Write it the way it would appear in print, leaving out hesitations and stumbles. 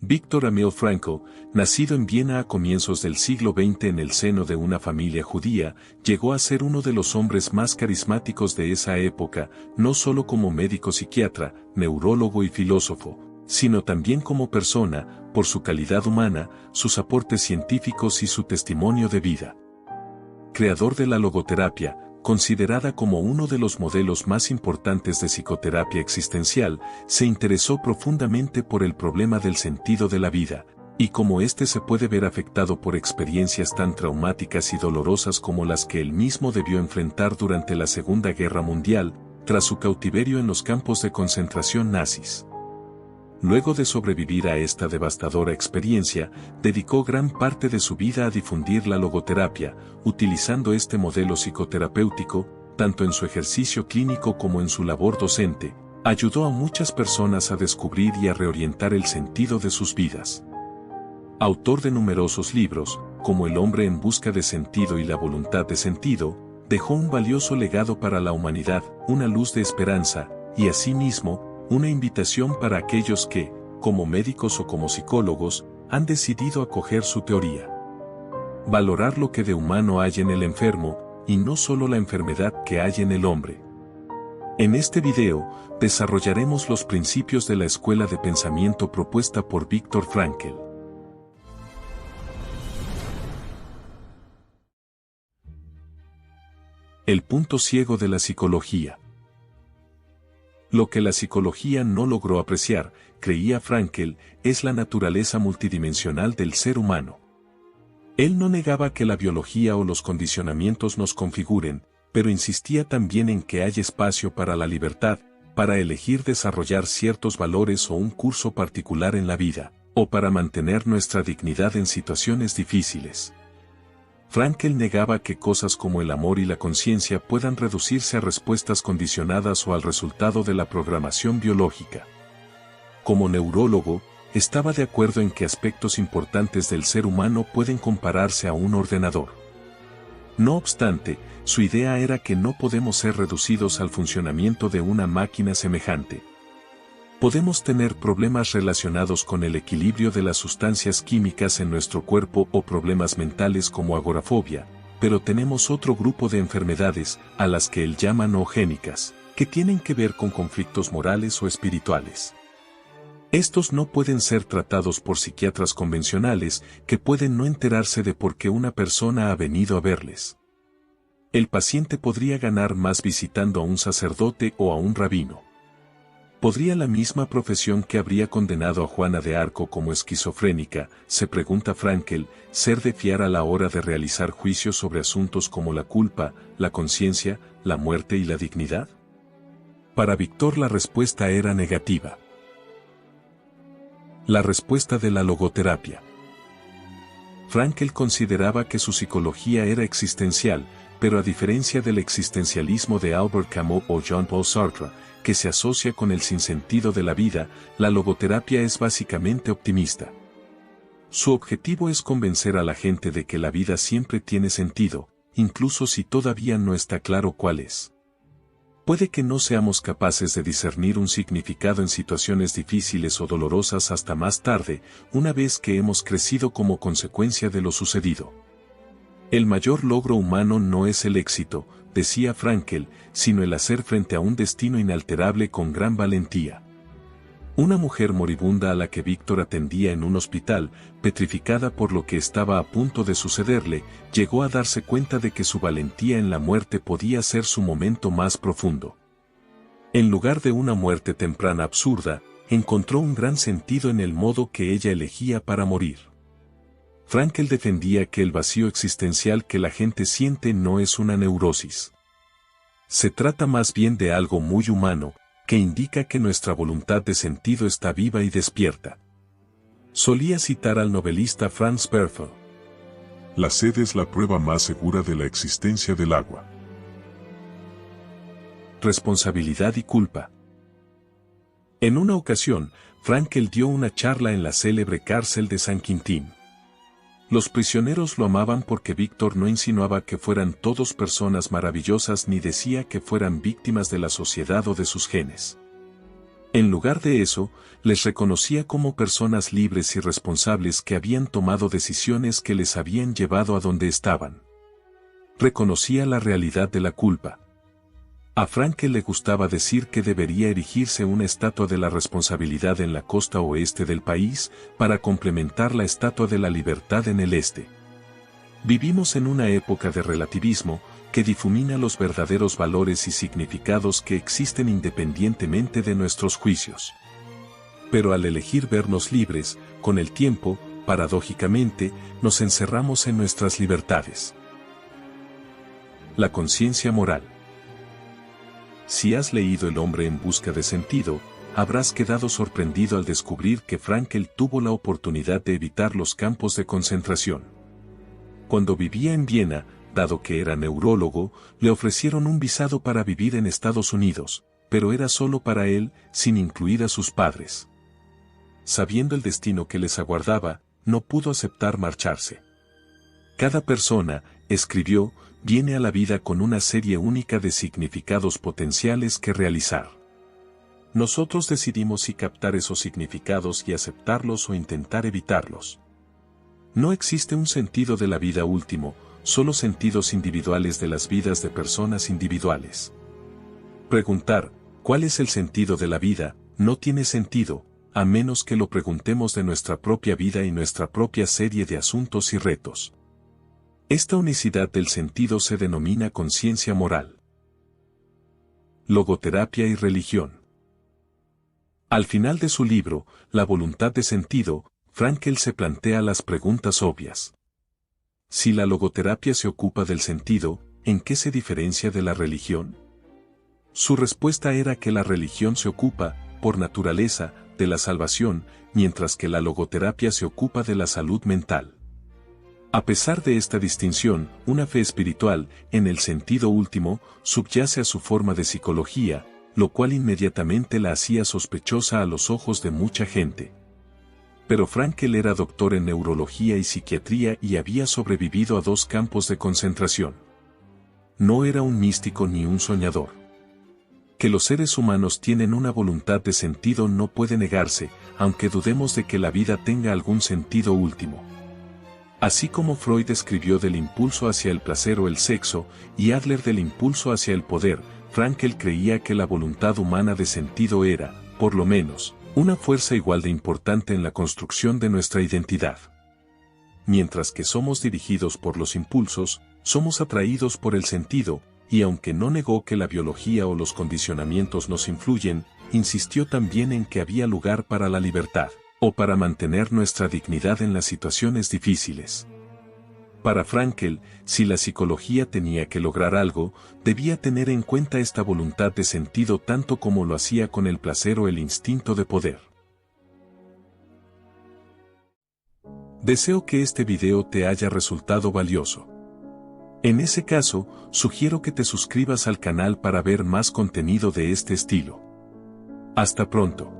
Viktor Emil Frankl, nacido en Viena a comienzos del siglo XX en el seno de una familia judía, llegó a ser uno de los hombres más carismáticos de esa época, no solo como médico psiquiatra, neurólogo y filósofo, sino también como persona, por su calidad humana, sus aportes científicos y su testimonio de vida. Creador de la logoterapia, considerada como uno de los modelos más importantes de psicoterapia existencial, se interesó profundamente por el problema del sentido de la vida, y cómo éste se puede ver afectado por experiencias tan traumáticas y dolorosas como las que él mismo debió enfrentar durante la Segunda Guerra Mundial, tras su cautiverio en los campos de concentración nazis. Luego de sobrevivir a esta devastadora experiencia, dedicó gran parte de su vida a difundir la logoterapia, utilizando este modelo psicoterapéutico, tanto en su ejercicio clínico como en su labor docente. Ayudó a muchas personas a descubrir y a reorientar el sentido de sus vidas. Autor de numerosos libros, como El hombre en busca de sentido y La voluntad de sentido, dejó un valioso legado para la humanidad, una luz de esperanza, y asimismo, una invitación para aquellos que, como médicos o como psicólogos, han decidido acoger su teoría. Valorar lo que de humano hay en el enfermo, y no solo la enfermedad que hay en el hombre. En este video, desarrollaremos los principios de la escuela de pensamiento propuesta por Viktor Frankl. El punto ciego de la psicología. Lo que la psicología no logró apreciar, creía Frankl, es la naturaleza multidimensional del ser humano. Él no negaba que la biología o los condicionamientos nos configuren, pero insistía también en que hay espacio para la libertad, para elegir desarrollar ciertos valores o un curso particular en la vida, o para mantener nuestra dignidad en situaciones difíciles. Frankl negaba que cosas como el amor y la conciencia puedan reducirse a respuestas condicionadas o al resultado de la programación biológica. Como neurólogo, estaba de acuerdo en que aspectos importantes del ser humano pueden compararse a un ordenador. No obstante, su idea era que no podemos ser reducidos al funcionamiento de una máquina semejante. Podemos tener problemas relacionados con el equilibrio de las sustancias químicas en nuestro cuerpo o problemas mentales como agorafobia, pero tenemos otro grupo de enfermedades, a las que él llama noogénicas, que tienen que ver con conflictos morales o espirituales. Estos no pueden ser tratados por psiquiatras convencionales, que pueden no enterarse de por qué una persona ha venido a verles. El paciente podría ganar más visitando a un sacerdote o a un rabino. ¿Podría la misma profesión que habría condenado a Juana de Arco como esquizofrénica, se pregunta Frankl, ser de fiar a la hora de realizar juicios sobre asuntos como la culpa, la conciencia, la muerte y la dignidad? Para Viktor la respuesta era negativa. La respuesta de la logoterapia. Frankl consideraba que su psicología era existencial, pero a diferencia del existencialismo de Albert Camus o Jean-Paul Sartre, que se asocia con el sinsentido de la vida, la logoterapia es básicamente optimista. Su objetivo es convencer a la gente de que la vida siempre tiene sentido, incluso si todavía no está claro cuál es. Puede que no seamos capaces de discernir un significado en situaciones difíciles o dolorosas hasta más tarde, una vez que hemos crecido como consecuencia de lo sucedido. El mayor logro humano no es el éxito, decía Frankl, sino el hacer frente a un destino inalterable con gran valentía. Una mujer moribunda a la que Viktor atendía en un hospital, petrificada por lo que estaba a punto de sucederle, llegó a darse cuenta de que su valentía en la muerte podía ser su momento más profundo. En lugar de una muerte temprana absurda, encontró un gran sentido en el modo que ella elegía para morir. Frankl defendía que el vacío existencial que la gente siente no es una neurosis. Se trata más bien de algo muy humano, que indica que nuestra voluntad de sentido está viva y despierta. Solía citar al novelista Franz Werfel. La sed es la prueba más segura de la existencia del agua. Responsabilidad y culpa. En una ocasión, Frankl dio una charla en la célebre cárcel de San Quintín. Los prisioneros lo amaban porque Viktor no insinuaba que fueran todos personas maravillosas ni decía que fueran víctimas de la sociedad o de sus genes. En lugar de eso, les reconocía como personas libres y responsables que habían tomado decisiones que les habían llevado a donde estaban. Reconocía la realidad de la culpa. A Frankl le gustaba decir que debería erigirse una estatua de la responsabilidad en la costa oeste del país para complementar la estatua de la libertad en el este. Vivimos en una época de relativismo que difumina los verdaderos valores y significados que existen independientemente de nuestros juicios. Pero al elegir vernos libres, con el tiempo, paradójicamente, nos encerramos en nuestras libertades. La conciencia moral. Si has leído El hombre en busca de sentido, habrás quedado sorprendido al descubrir que Frankl tuvo la oportunidad de evitar los campos de concentración. Cuando vivía en Viena, dado que era neurólogo, le ofrecieron un visado para vivir en Estados Unidos, pero era solo para él, sin incluir a sus padres. Sabiendo el destino que les aguardaba, no pudo aceptar marcharse. Cada persona, escribió, viene a la vida con una serie única de significados potenciales que realizar. Nosotros decidimos si captar esos significados y aceptarlos o intentar evitarlos. No existe un sentido de la vida último, solo sentidos individuales de las vidas de personas individuales. Preguntar, ¿cuál es el sentido de la vida?, no tiene sentido, a menos que lo preguntemos de nuestra propia vida y nuestra propia serie de asuntos y retos. Esta unicidad del sentido se denomina conciencia moral. Logoterapia y religión. Al final de su libro, La voluntad de sentido, Frankl se plantea las preguntas obvias. Si la logoterapia se ocupa del sentido, ¿en qué se diferencia de la religión? Su respuesta era que la religión se ocupa, por naturaleza, de la salvación, mientras que la logoterapia se ocupa de la salud mental. A pesar de esta distinción, una fe espiritual, en el sentido último, subyace a su forma de psicología, lo cual inmediatamente la hacía sospechosa a los ojos de mucha gente. Pero Frankl era doctor en neurología y psiquiatría y había sobrevivido a 2 campos de concentración. No era un místico ni un soñador. Que los seres humanos tienen una voluntad de sentido no puede negarse, aunque dudemos de que la vida tenga algún sentido último. Así como Freud escribió del impulso hacia el placer o el sexo, y Adler del impulso hacia el poder, Frankl creía que la voluntad humana de sentido era, por lo menos, una fuerza igual de importante en la construcción de nuestra identidad. Mientras que somos dirigidos por los impulsos, somos atraídos por el sentido, y aunque no negó que la biología o los condicionamientos nos influyen, insistió también en que había lugar para la libertad, o para mantener nuestra dignidad en las situaciones difíciles. Para Frankl, si la psicología tenía que lograr algo, debía tener en cuenta esta voluntad de sentido tanto como lo hacía con el placer o el instinto de poder. Deseo que este video te haya resultado valioso. En ese caso, sugiero que te suscribas al canal para ver más contenido de este estilo. Hasta pronto.